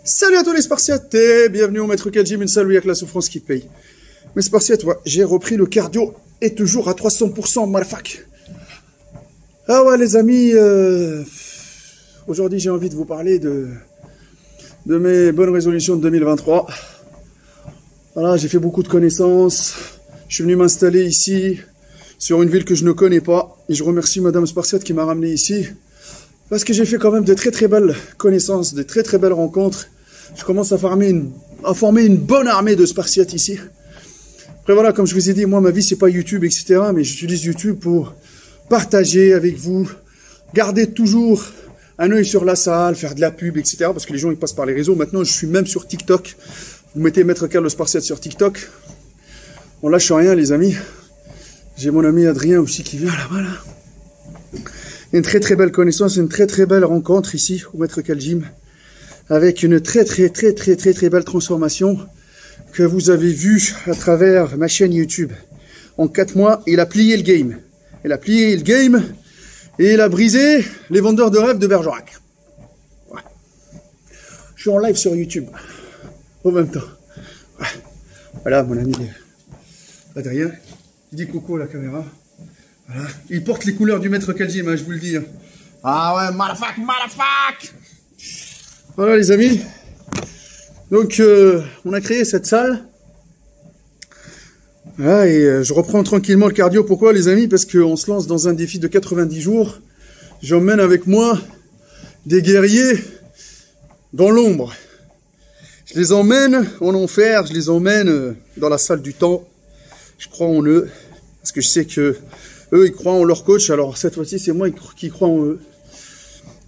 Salut à tous les Spartiates et bienvenue au Maître Kal Gym, une salle où il y a que la souffrance qui paye. Mais Spartiates, ouais, j'ai repris le cardio et toujours à 300%, motherfuck. Ah ouais les amis, aujourd'hui j'ai envie de vous parler de mes bonnes résolutions de 2023. Voilà, j'ai fait beaucoup de connaissances, je suis venu m'installer ici, sur une ville que je ne connais pas. Et je remercie Madame Spartiate qui m'a ramené ici. Parce que j'ai fait quand même de très très belles connaissances, de très très belles rencontres. Je commence à former une bonne armée de Spartiates ici. Après voilà, comme je vous ai dit, moi ma vie c'est pas YouTube, etc. Mais j'utilise YouTube pour partager avec vous, garder toujours un œil sur la salle, faire de la pub, etc. Parce que les gens ils passent par les réseaux. Maintenant je suis même sur TikTok. Vous mettez Maître Kal le Spartiate sur TikTok. On lâche rien les amis. J'ai mon ami Adrien aussi qui vient là-bas là. Une très très belle connaissance, une très très belle rencontre ici au Maître Kal Gym, avec une très belle transformation que vous avez vue à travers ma chaîne YouTube. En 4 mois, il a plié le game. Il a plié le game et il a brisé les vendeurs de rêves de Bergerac. Ouais. Je suis en live sur YouTube en même temps. Ouais. Voilà mon ami Adrien, il dit coucou à la caméra. Voilà. Il porte les couleurs du Maître Kal Gym, hein, je vous le dis. Ah ouais, motherfuck. Voilà les amis. Donc on a créé cette salle. Voilà, et je reprends tranquillement le cardio. Pourquoi les amis? Parce qu'on se lance dans un défi de 90 jours. J'emmène avec moi des guerriers dans l'ombre. Je les emmène en enfer, je les emmène dans la salle du temps. Je crois en eux. Parce que je sais que eux, ils croient en leur coach, alors cette fois-ci, c'est moi qui crois en eux.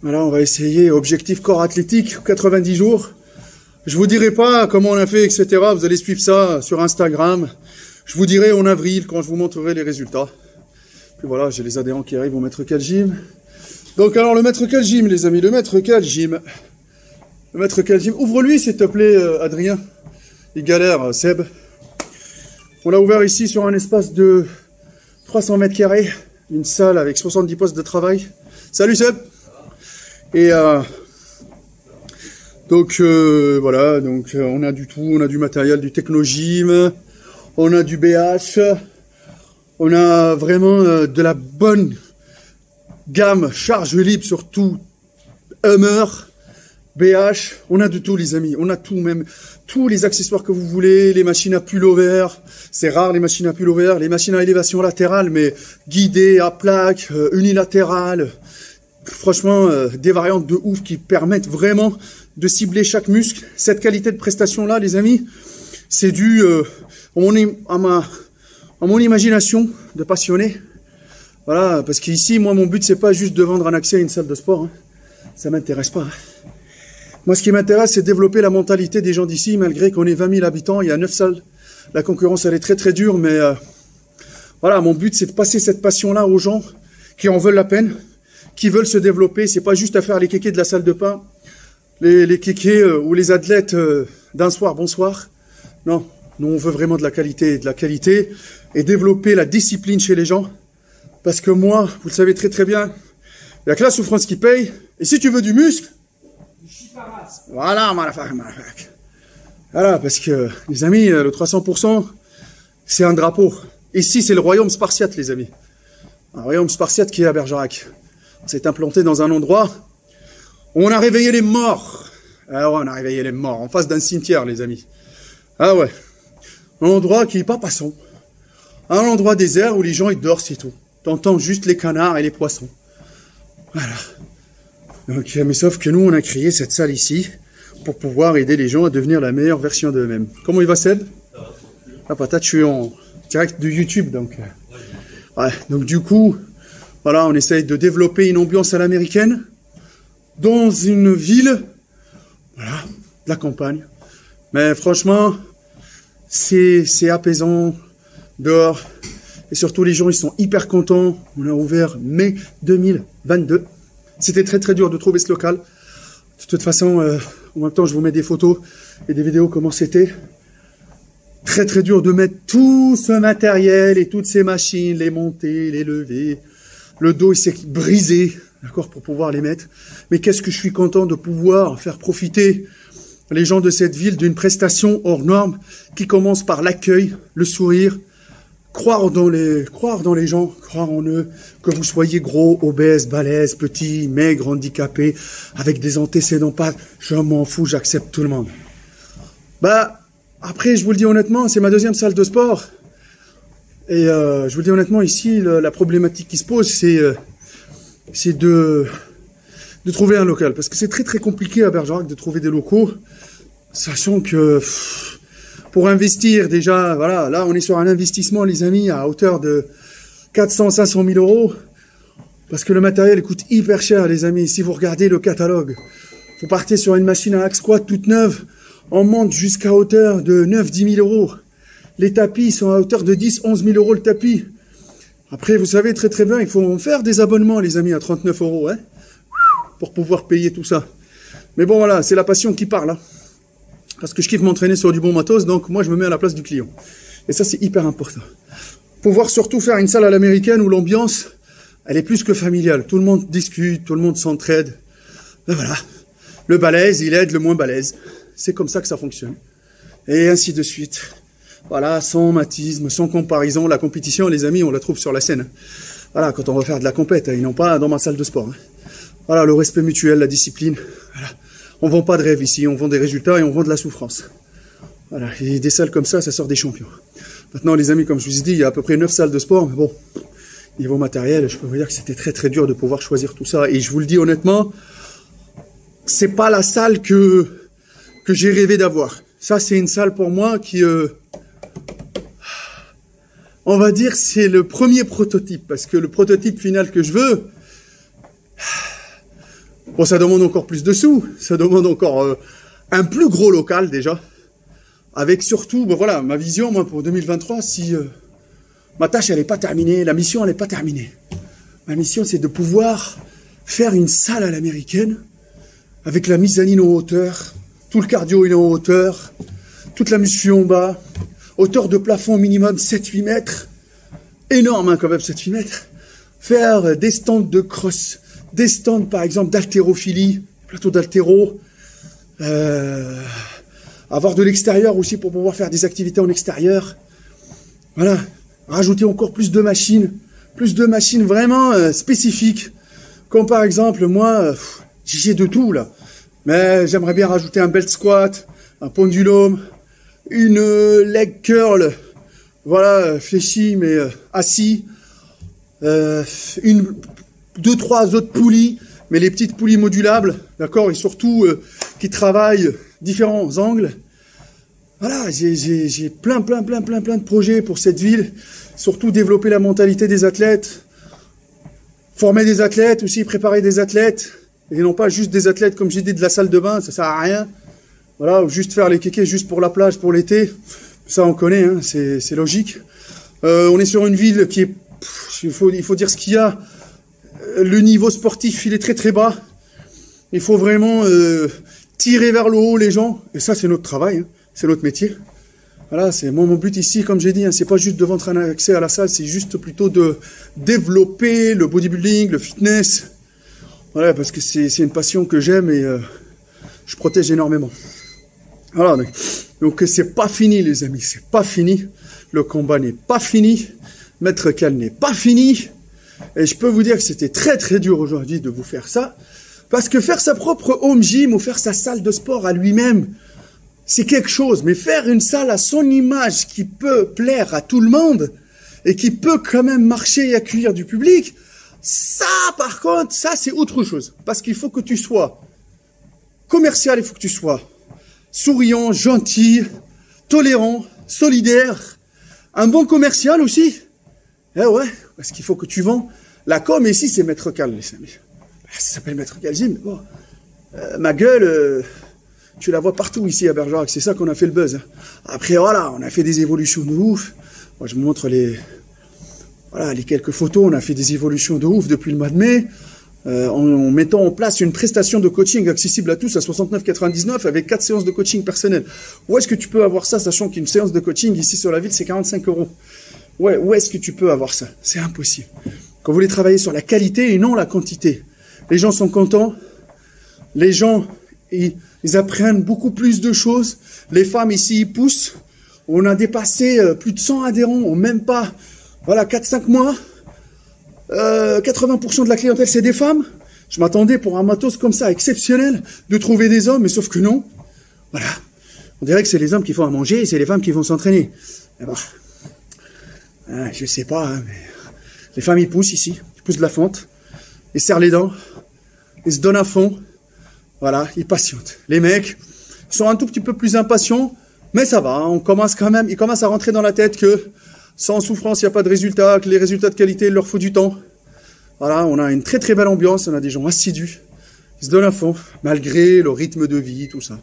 Voilà, on va essayer, objectif corps athlétique, 90 jours. Je vous dirai pas comment on a fait, etc. Vous allez suivre ça sur Instagram. Je vous dirai en avril, quand je vous montrerai les résultats. Puis voilà, j'ai les adhérents qui arrivent au Maître Kal Gym. Donc alors, le Maître Kal Gym, les amis, le Maître Kal Gym. Le Maître Kal Gym. Ouvre-lui, s'il te plaît, Adrien. Il galère, Seb. On l'a ouvert ici sur un espace de 300 mètres carrés, une salle avec 70 postes de travail. Salut Seb. Et donc voilà, donc on a du tout, on a du matériel, du technogym, on a du BH, on a vraiment de la bonne gamme, charge libre surtout, Hummer, BH, on a de tout les amis, on a tout même, tous les accessoires que vous voulez, les machines à pullover, c'est rare les machines à pullover, les machines à élévation latérale, mais guidées, à plaque, unilatérales, franchement des variantes de ouf qui permettent vraiment de cibler chaque muscle. Cette qualité de prestation là les amis, c'est dû à mon imagination de passionné. Voilà, parce qu'ici moi mon but c'est pas juste de vendre un accès à une salle de sport, hein. Ça m'intéresse pas. Hein. Moi, ce qui m'intéresse, c'est développer la mentalité des gens d'ici, malgré qu'on ait 20 000 habitants, il y a 9 salles. La concurrence, elle est très dure, mais voilà, mon but, c'est de passer cette passion-là aux gens qui en veulent la peine, qui veulent se développer. C'est pas juste à faire les kékés de la salle de pain, les kékés ou les athlètes d'un soir, bonsoir. Non, nous, on veut vraiment de la qualité et développer la discipline chez les gens. Parce que moi, vous le savez très bien, il n'y a que la souffrance qui paye. Et si tu veux du muscle, voilà, motherfuck. Voilà, parce que, les amis, le 300%, c'est un drapeau. Ici, c'est le royaume spartiate, les amis. Un royaume spartiate qui est à Bergerac. On s'est implanté dans un endroit où on a réveillé les morts. Ah ouais, on a réveillé les morts, en face d'un cimetière, les amis. Ah ouais. Un endroit qui n'est pas passant. Un endroit désert où les gens, ils dorment, c'est tout. T'entends juste les canards et les poissons. Voilà. Donc, mais sauf que nous, on a créé cette salle ici pour pouvoir aider les gens à devenir la meilleure version d'eux-mêmes. Comment il va, Seb? Ah, patate, je suis en direct de YouTube, donc. Ouais, donc du coup, voilà, on essaye de développer une ambiance à l'américaine dans une ville, voilà, de la campagne. Mais franchement, c'est apaisant dehors. Et surtout, les gens, ils sont hyper contents. On a ouvert mai 2022. C'était très dur de trouver ce local. De toute façon, en même temps, je vous mets des photos et des vidéos comment c'était. Très dur de mettre tout ce matériel et toutes ces machines, les monter, les lever. Le dos, il s'est brisé, d'accord, pour pouvoir les mettre. Mais qu'est-ce que je suis content de pouvoir faire profiter les gens de cette ville d'une prestation hors norme qui commence par l'accueil, le sourire, croire dans les gens, croire en eux, que vous soyez gros, obèse, balèze, petit, maigre, handicapé, avec des antécédents pas, je m'en fous, j'accepte tout le monde. Bah, après, je vous le dis honnêtement, c'est ma deuxième salle de sport. Et je vous le dis honnêtement, ici, la problématique qui se pose, c'est de trouver un local. Parce que c'est très très compliqué à Bergerac de trouver des locaux, sachant que pour investir déjà, voilà, là on est sur un investissement les amis à hauteur de 400-500 000 euros, parce que le matériel coûte hyper cher les amis. Si vous regardez le catalogue, vous partez sur une machine à hack squat toute neuve, on monte jusqu'à hauteur de 9-10 000 euros. Les tapis sont à hauteur de 10-11 000 euros le tapis. Après, vous savez très très bien, il faut faire des abonnements les amis à 39 euros, hein, pour pouvoir payer tout ça. Mais bon voilà, c'est la passion qui parle, hein. Parce que je kiffe m'entraîner sur du bon matos, donc moi je me mets à la place du client. Et ça c'est hyper important. Pouvoir surtout faire une salle à l'américaine où l'ambiance, elle est plus que familiale. Tout le monde discute, tout le monde s'entraide. Ben voilà, le balèze, il aide le moins balèze. C'est comme ça que ça fonctionne. Et ainsi de suite. Voilà, sans matisme, sans comparaison. La compétition, les amis, on la trouve sur la scène. Voilà, quand on va faire de la compète, ils n'ont pas dans ma salle de sport. Voilà, le respect mutuel, la discipline. Voilà. On vend pas de rêve ici, on vend des résultats et on vend de la souffrance. Voilà, et des salles comme ça sort des champions. Maintenant, les amis, comme je vous ai dit, il y a à peu près 9 salles de sport, mais bon, niveau matériel, je peux vous dire que c'était très très dur de pouvoir choisir tout ça. Et je vous le dis honnêtement, c'est pas la salle que j'ai rêvé d'avoir. Ça, c'est une salle pour moi qui, on va dire, c'est le premier prototype, parce que le prototype final que je veux, bon, ça demande encore plus de sous, ça demande encore un plus gros local déjà, avec surtout, ben voilà, ma vision, moi, pour 2023, si ma tâche, elle n'est pas terminée, la mission, elle n'est pas terminée. Ma mission, c'est de pouvoir faire une salle à l'américaine, avec la mezzanine en hauteur, tout le cardio il est en hauteur, toute la muscu en bas, hauteur de plafond minimum 7-8 mètres, énorme hein, quand même 7-8 mètres, faire des stands de cross, des stands par exemple d'haltérophilie, plateau d'haltéro, avoir de l'extérieur aussi pour pouvoir faire des activités en extérieur, voilà, rajouter encore plus de machines vraiment spécifiques, comme par exemple moi, j'ai de tout là, mais j'aimerais bien rajouter un belt squat, un pendulum, une leg curl, voilà, fléchi mais assis, 2-3 autres poulies, mais les petites poulies modulables, d'accord, et surtout qui travaillent différents angles. Voilà, j'ai plein de projets pour cette ville, surtout développer la mentalité des athlètes, former des athlètes aussi, préparer des athlètes, et non pas juste des athlètes, comme j'ai dit, de la salle de bain, ça sert à rien. Voilà, ou juste faire les kékés juste pour la plage, pour l'été. Ça, on connaît, hein, c'est logique. On est sur une ville qui est... il faut dire ce qu'il y a. Le niveau sportif, il est très très bas. Il faut vraiment tirer vers le haut les gens. Et ça, c'est notre travail, hein, c'est notre métier. Voilà, c'est mon but ici, comme j'ai dit, hein, c'est pas juste de vendre un accès à la salle, c'est juste plutôt de développer le bodybuilding, le fitness. Voilà, parce que c'est une passion que j'aime et je protège énormément. Voilà, donc c'est pas fini les amis, c'est pas fini. Le combat n'est pas fini. Maître Cal n'est pas fini. Et je peux vous dire que c'était très très dur aujourd'hui de vous faire ça. Parce que faire sa propre home gym ou faire sa salle de sport à lui-même, c'est quelque chose. Mais faire une salle à son image qui peut plaire à tout le monde et qui peut quand même marcher et accueillir du public, ça par contre, ça c'est autre chose. Parce qu'il faut que tu sois commercial, il faut que tu sois souriant, gentil, tolérant, solidaire, un bon commercial aussi. Eh ouais, parce qu'il faut que tu vends. La com ici, c'est Maître Cal, les amis. Ça s'appelle Maître Cal Gym, mais bon. Ma gueule, tu la vois partout ici à Bergerac, c'est ça qu'on a fait le buzz. Après, voilà, on a fait des évolutions de ouf. Moi, je vous montre les quelques photos, on a fait des évolutions de ouf depuis le mois de mai. En mettant en place une prestation de coaching accessible à tous à 69,99 avec 4 séances de coaching personnel. Où est-ce que tu peux avoir ça, sachant qu'une séance de coaching ici sur la ville, c'est 45 €? Ouais, où est-ce que tu peux avoir ça? C'est impossible. Quand vous voulez travailler sur la qualité et non la quantité. Les gens sont contents. Les gens, ils apprennent beaucoup plus de choses. Les femmes ici, ils poussent. On a dépassé plus de 100 adhérents en même pas, voilà, 4-5 mois. 80% de la clientèle, c'est des femmes. Je m'attendais pour un matos comme ça, exceptionnel, de trouver des hommes, mais sauf que non. Voilà. On dirait que c'est les hommes qui font à manger et c'est les femmes qui vont s'entraîner. Bon. Je sais pas, hein, mais les femmes, ils poussent ici. Ils poussent de la fonte. Ils serrent les dents. Ils se donnent à fond. Voilà, ils patientent. Les mecs, ils sont un tout petit peu plus impatients, mais ça va. On commence quand même, ils commencent à rentrer dans la tête que sans souffrance, il n'y a pas de résultat, que les résultats de qualité, il leur faut du temps. Voilà, on a une très très belle ambiance, on a des gens assidus. Ils se donnent à fond, malgré le rythme de vie, tout ça.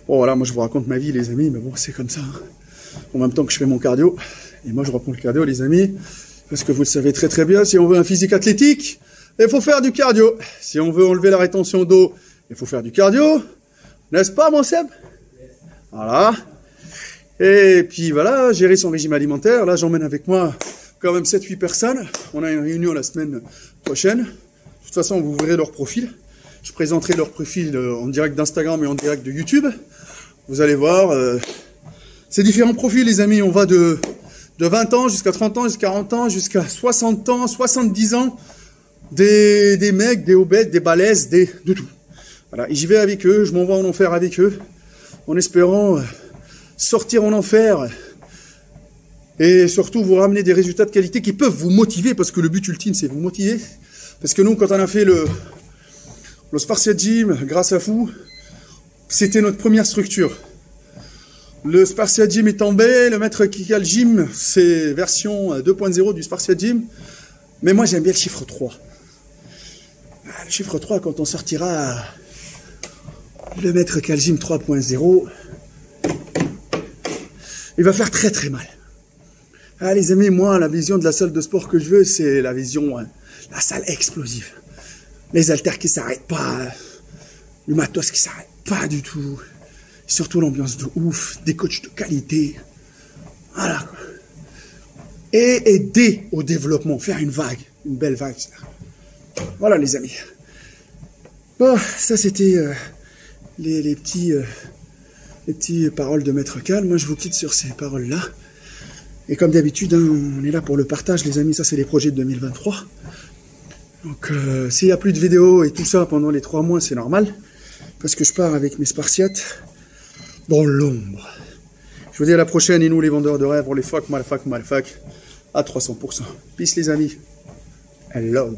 Bon voilà, moi je vous raconte ma vie les amis, mais bon c'est comme ça. Hein. En même temps que je fais mon cardio, et moi je reprends le cardio les amis, parce que vous le savez très très bien, si on veut un physique athlétique, il faut faire du cardio. Si on veut enlever la rétention d'eau, il faut faire du cardio. N'est-ce pas mon Seb? Voilà. Et puis voilà, gérer son régime alimentaire. Là j'emmène avec moi quand même 7-8 personnes. On a une réunion la semaine prochaine. De toute façon vous verrez leur profil. Je présenterai leur profil en direct d'Instagram et en direct de YouTube. Vous allez voir, c'est différents profils les amis. On va de 20 ans jusqu'à 30 ans, jusqu'à 40 ans, jusqu'à 60 ans, 70 ans. Des mecs, des obèses, des balèzes, de tout. Voilà, et j'y vais avec eux, je m'envoie en enfer avec eux, en espérant sortir en enfer et surtout vous ramener des résultats de qualité qui peuvent vous motiver, parce que le but ultime c'est vous motiver. Parce que nous, quand on a fait le Spartiate Gym, grâce à vous, c'était notre première structure. Le Spartiate Gym est tombé, le maître Kikal Gym, c'est version 2.0 du Spartiate Gym, mais moi j'aime bien le chiffre 3. Le chiffre 3, quand on sortira le maître Calgym 3.0, il va faire très très mal. Ah les amis, moi la vision de la salle de sport que je veux, c'est la vision, la salle explosive. Les haltères qui s'arrêtent pas, le matos qui s'arrête pas du tout. Surtout l'ambiance de ouf, des coachs de qualité. Voilà. Et aider au développement, faire une vague, une belle vague. Voilà les amis. Bon, ça c'était les petits paroles de Maître Cal. Moi je vous quitte sur ces paroles-là. Et comme d'habitude, hein, on est là pour le partage les amis. Ça c'est les projets de 2023. Donc s'il n'y a plus de vidéos et tout ça pendant les 3 mois, c'est normal. Parce que je pars avec mes Spartiates dans l'ombre. Je vous dis à la prochaine, et nous les vendeurs de rêves, on les fuck, malfac, à 300%. Peace les amis. I love.